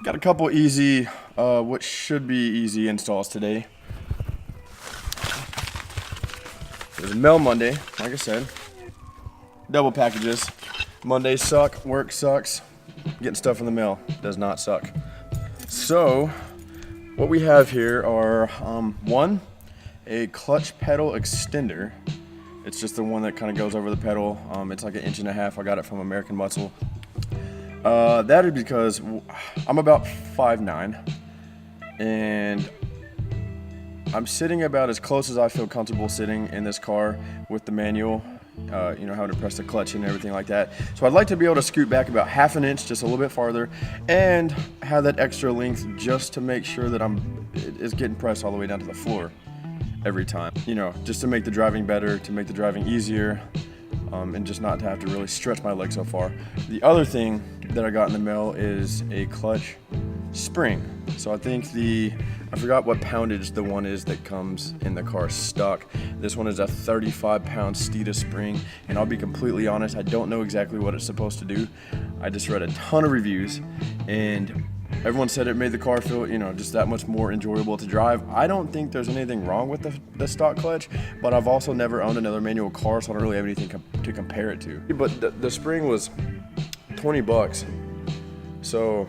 Got a couple easy, what should be easy installs today. It was a mail Monday, like I said. Double packages. Mondays suck, work sucks. Getting stuff in the mail does not suck. So, what we have here are, one, a clutch pedal extender. It's just the one that kind of goes over the pedal. It's like 1.5 inches. I got it from American Muscle. That is because I'm about 5'9", and I'm sitting about as close as I feel comfortable sitting in this car with the manual, you know, how to press the clutch and everything like that. So I'd like to be able to scoot back about 1/2 inch, just a little bit farther, and have that extra length just to make sure that it's getting pressed all the way down to the floor every time. You know, just to make the driving better, to make the driving easier, and just not to have to really stretch my leg so far. The other thing that I got in the mail is a clutch spring. So I think I forgot what poundage the one is that comes in the car stock. This one is a 35-pound steeda spring, and I'll be completely honest, I don't know exactly what it's supposed to do. I just read a ton of reviews, and everyone said it made the car feel, you know, just that much more enjoyable to drive. I don't think there's anything wrong with the stock clutch, but I've also never owned another manual car, so I don't really have anything to compare it to. But the spring was 20 bucks. So,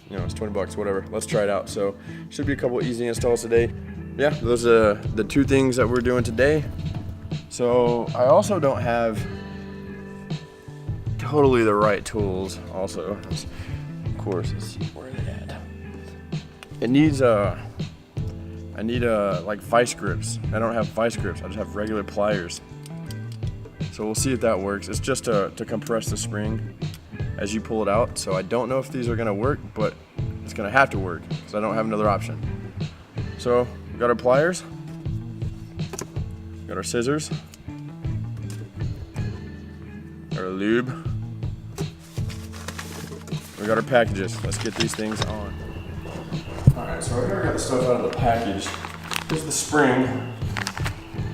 you know, it's 20 bucks, whatever. Let's try it out. So, should be a couple easy installs today. Yeah, those are the two things that we're doing today. So, I also don't have totally the right tools also. Of course, let's see where they at. It needs I need like vice grips. I don't have vice grips, I just have regular pliers. So we'll see if that works. It's just to compress the spring as you pull it out. So I don't know if these are gonna work, but it's gonna have to work because I don't have another option. So we got our pliers, got our scissors, our lube. We got our packages. Let's get these things on. Alright, so I already got the stuff out of the package. Here's the spring.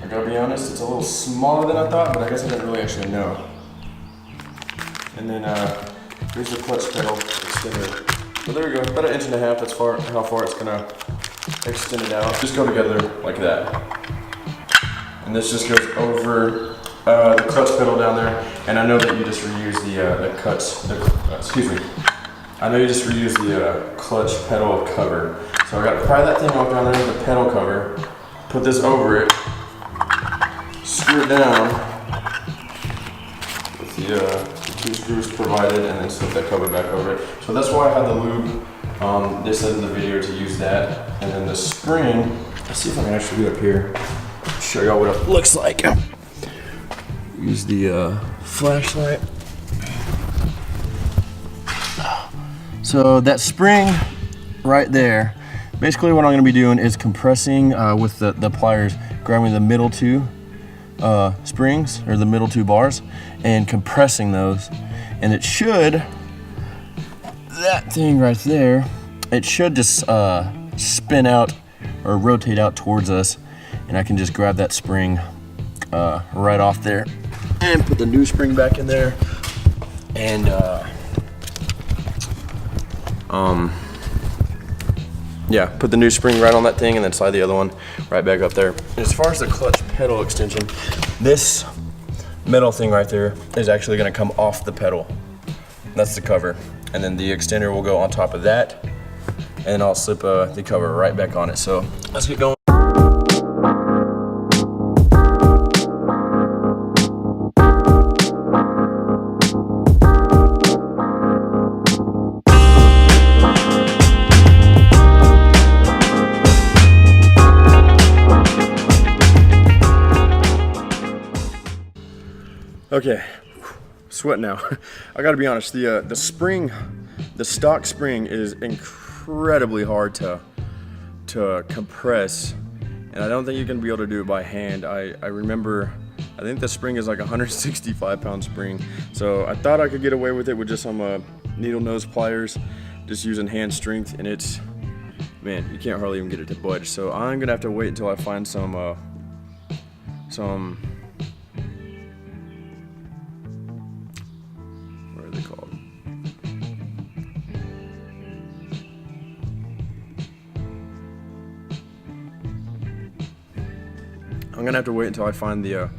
I gotta be honest, it's a little smaller than I thought, but I guess I didn't really actually know. And then here's the clutch pedal extender. So there we go, about 1.5 inches. That's how far it's gonna extend it out. Just go together like that. And this just goes over the clutch pedal down there. And I know that you just reuse I know you just reuse the clutch pedal cover. So I gotta pry that thing off down there with the pedal cover, put this over it, screw it down with the 2 screws provided, and then slip that cover back over it. So that's why I had the lube. They said in the video to use that. And then the spring, let's see if I can actually get up here, show y'all what it looks like. Use the flashlight. So that spring right there, basically what I'm gonna be doing is compressing with the pliers, grabbing the middle 2 springs, or the middle 2 bars, and compressing those. And it should, that thing right there, it should just spin out or rotate out towards us, and I can just grab that spring right off there and put the new spring back in there, and yeah, put the new spring right on that thing, and then slide the other one right back up there. And as far as the clutch pedal extension, this metal thing right there is actually gonna come off the pedal. That's the cover. And then the extender will go on top of that, and I'll slip the cover right back on it. So let's get going. Okay, sweat now. I gotta be honest, the spring, the stock spring is incredibly hard to compress, and I don't think you can be able to do it by hand. I remember, I think the spring is like 165-pound spring, so I thought I could get away with it with just some needle nose pliers, just using hand strength, and it's, man, you can't hardly even get it to budge. So I'm gonna have to wait until I find some what are they called? I'm gonna have to wait until I find the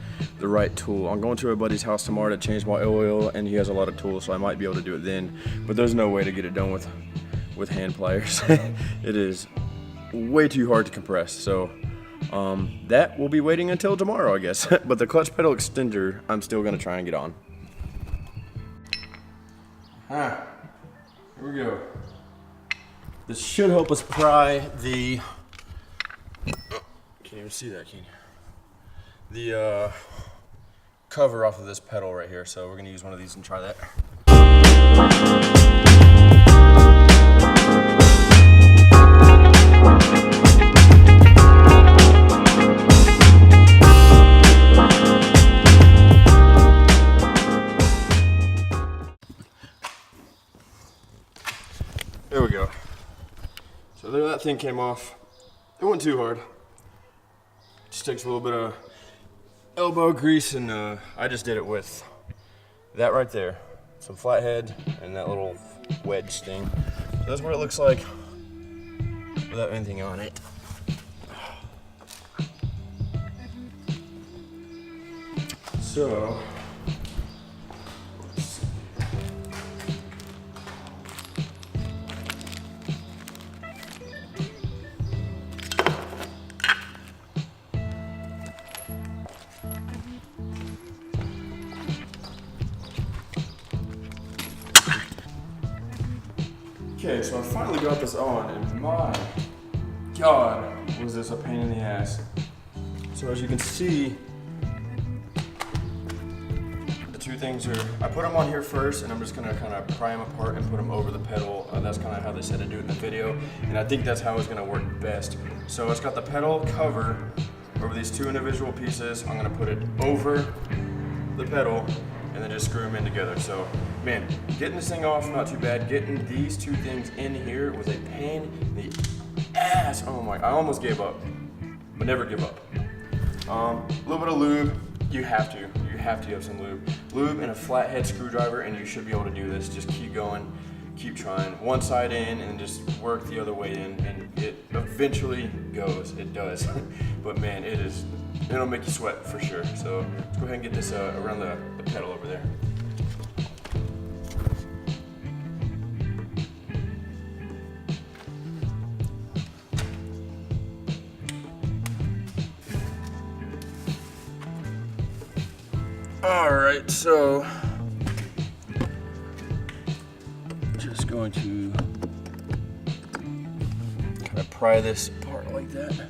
right tool. I'm going to a buddy's house tomorrow to change my oil, and he has a lot of tools, so I might be able to do it then. But there's no way to get it done with hand pliers. It is way too hard to compress. So that will be waiting until tomorrow, I guess. But the clutch pedal extender, I'm still gonna try and get on. Here we go. This should help us pry the. Can't even see that, can you? The cover off of this pedal right here, so we're gonna use one of these and try that. There we go. So there, that thing came off. It wasn't too hard. Just takes a little bit of elbow grease, and I just did it with that right there, some flathead and that little wedge thing. So that's what it looks like without anything on it. So okay, so I finally got this on, and my God, was this a pain in the ass. So as you can see, the two things are, I put them on here first, and I'm just gonna kind of pry them apart and put them over the pedal. That's kind of how they said to do it in the video, and I think that's how it's gonna work best. So it's got the pedal cover over these two individual pieces. I'm gonna put it over the pedal, and then just screw them in together. So, man, getting this thing off, not too bad. Getting these two things in here was a pain in the ass. Oh my, I almost gave up, but never give up. A little bit of lube, you have to have some lube. Lube and a flathead screwdriver, and you should be able to do this. Just keep going, keep trying. One side in, and just work the other way in, and it eventually goes, it does. But man, it'll make you sweat for sure. So let's go ahead and get this around the pedal over there. All right, so just going to kind of pry this apart like that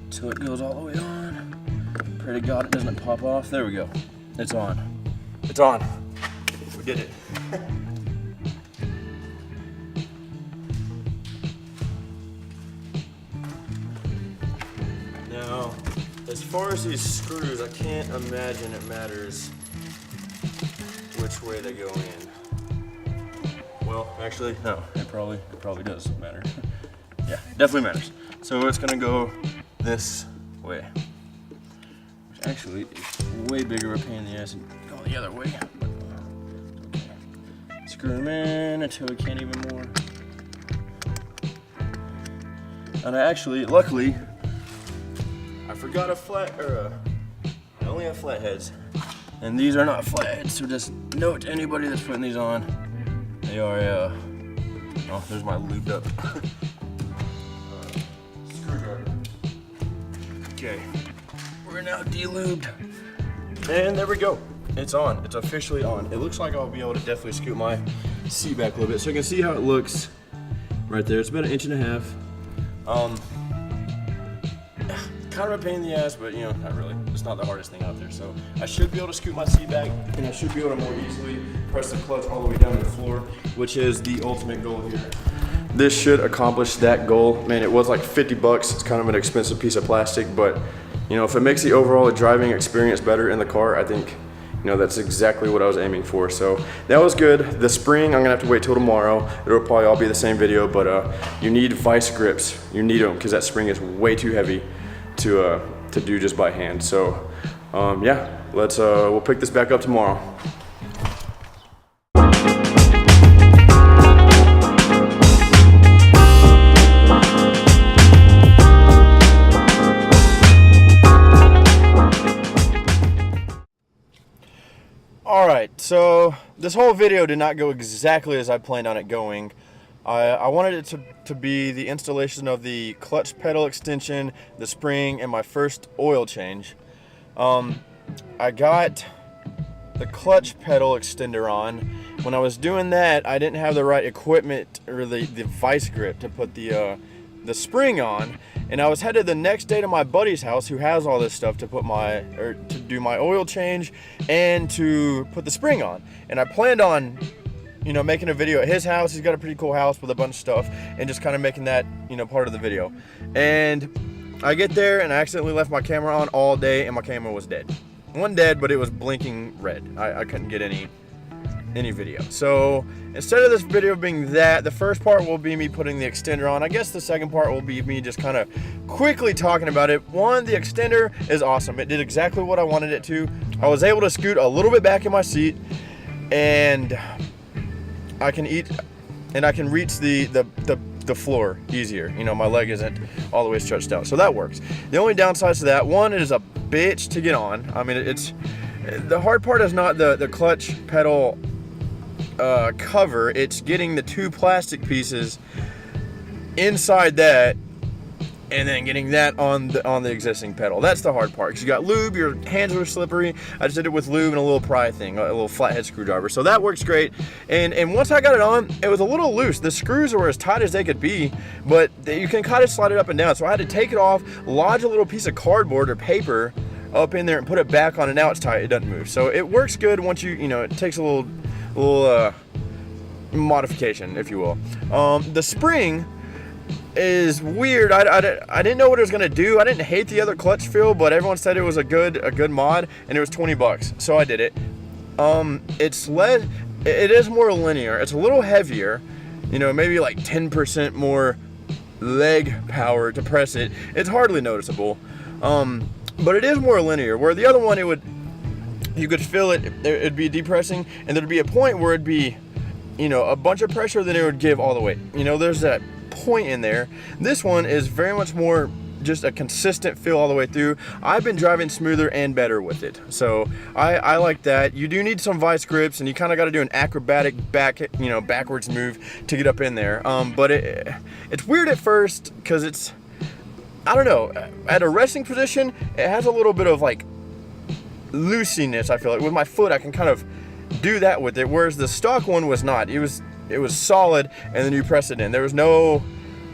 till it goes all the way on. Pray to God it doesn't pop off. There we go. It's on. It's on. We did it. Now, as far as these screws, I can't imagine it matters which way they go in. Well, actually, no, it probably does matter. Yeah, definitely matters. So it's gonna go this way. Which actually is way bigger of a pain in the ass than going the other way. But okay. Screw them in until we can't even more. And I actually, luckily, I forgot I only have flatheads, and these are not flatheads, so just note to anybody that's putting these on, they are, oh, there's my lubed up screwdriver. Okay, we're now de-lubed, and there we go. It's on, it's officially on. It looks like I'll be able to definitely scoot my seat back a little bit, so you can see how it looks right there. It's about 1.5 inches. Kind of a pain in the ass, but you know, not really. It's not the hardest thing out there. So I should be able to scoot my seat back, and I should be able to more easily press the clutch all the way down to the floor, which is the ultimate goal here. This should accomplish that goal. Man, it was like 50 bucks. It's kind of an expensive piece of plastic, but you know, if it makes the overall driving experience better in the car, I think, you know, that's exactly what I was aiming for. So that was good. The spring, I'm gonna have to wait till tomorrow. It'll probably all be the same video, but you need vice grips. You need them because that spring is way too heavy to do just by hand. So yeah, we'll pick this back up tomorrow. this whole video did not go exactly as I planned on it going. I wanted it to be the installation of the clutch pedal extension, the spring, and my first oil change. I got the clutch pedal extender on. When I was doing that, I didn't have the right equipment or the vice grip to put the spring on, and I was headed the next day to my buddy's house who has all this stuff to do my oil change and to put the spring on. And I planned on, you know, making a video at his house. He's got a pretty cool house with a bunch of stuff, and just kind of making that, you know, part of the video. And I get there and I accidentally left my camera on all day, and my camera was dead. One dead, but it was blinking red. I couldn't get any video. So instead of this video being that, the first part will be me putting the extender on. I guess the second part will be me just kind of quickly talking about it. One, the extender is awesome. It did exactly what I wanted it to. I was able to scoot a little bit back in my seat, and I can reach the floor easier. You know, my leg isn't all the way stretched out, so that works. The only downsides to that, one, it is a bitch to get on. I mean, the hard part is not the clutch pedal cover. It's getting the two plastic pieces inside that, and then getting that on the existing pedal. That's the hard part, because you got lube, your hands are slippery. I just did it with lube and a little pry thing, a little flathead screwdriver, so that works great. And once I got it on, it was a little loose. The screws were as tight as they could be, but you can kind of slide it up and down. So I had to take it off, lodge a little piece of cardboard or paper up in there, and put it back on, and now it's tight. It doesn't move. So it works good once you know, it takes a little modification, if you will. The spring is weird. I didn't know what it was gonna do. I didn't hate the other clutch feel, but everyone said it was a good mod, and it was 20 bucks, so I did it. It is more linear. It's a little heavier, you know, maybe like 10% more leg power to press it. It's hardly noticeable, but it is more linear, where the other one, you could feel it'd be depressing, and there'd be a point where it'd be, you know, a bunch of pressure, then it would give all the way. You know, there's that point in there. This one is very much more just a consistent feel all the way through. I've been driving smoother and better with it, so I like that. You do need some vice grips, and you kind of got to do an acrobatic backwards move to get up in there. But it's weird at first, because I don't know, at a resting position, it has a little bit of like loosiness. I feel like with my foot I can kind of do that with it, whereas the stock one was not. It was solid, and then you press it in. There was no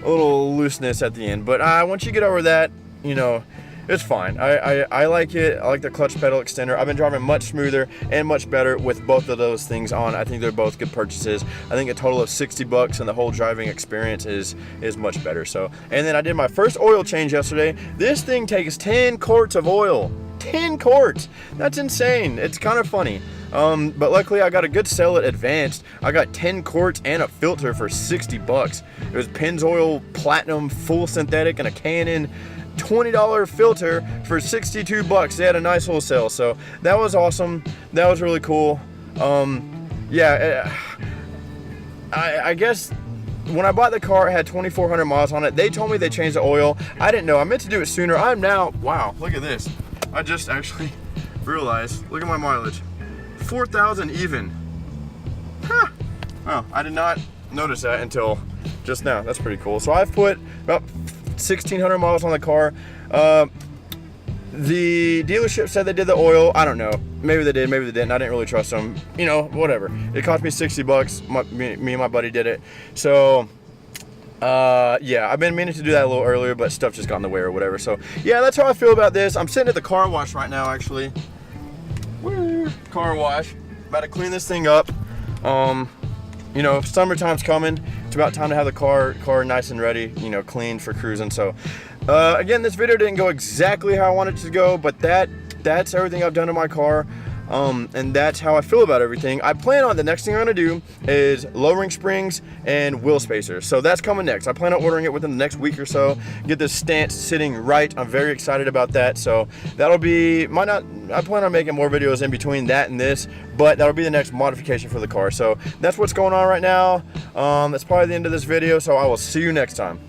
little looseness at the end. But once you get over that, you know, it's fine. I like it. I like the clutch pedal extender. I've been driving much smoother and much better with both of those things on. I think they're both good purchases. I think a total of 60 bucks, and the whole driving experience is much better. So, and then I did my first oil change yesterday. This thing takes 10 quarts of oil. 10 quarts. That's insane. It's kind of funny. But luckily I got a good sale at Advanced. I got 10 quarts and a filter for 60 bucks. It was Pennzoil Platinum full synthetic and a Canon $20 filter for 62 bucks. They had a nice little sale, so that was awesome. That was really cool. Yeah, I guess when I bought the car, it had 2,400 miles on it. They told me they changed the oil. I didn't know. I meant to do it sooner. I'm now, wow, look at this. I just actually realized, look at my mileage. 4,000 even. Huh. Oh, I did not notice that until just now. That's pretty cool. So I've put about 1,600 miles on the car. The dealership said they did the oil. I don't know. Maybe they did, maybe they didn't. I didn't really trust them. You know, whatever. It cost me 60 bucks. Me and my buddy did it. So, yeah, I've been meaning to do that a little earlier, but stuff just got in the way or whatever. So, yeah, that's how I feel about this. I'm sitting at the car wash right now, actually. Woo, car wash. About to clean this thing up. You know, summertime's coming. It's about time to have the car nice and ready, you know, clean for cruising. So, again, this video didn't go exactly how I wanted it to go, but that's everything I've done to my car. And that's how I feel about everything. I plan on the next thing I'm gonna do is lowering springs and wheel spacers. So that's coming next. I plan on ordering it within the next week or so. Get this stance sitting right. I'm very excited about that. So that'll be, I plan on making more videos in between that and this, but that'll be the next modification for the car. So that's what's going on right now. That's probably the end of this video. So I will see you next time.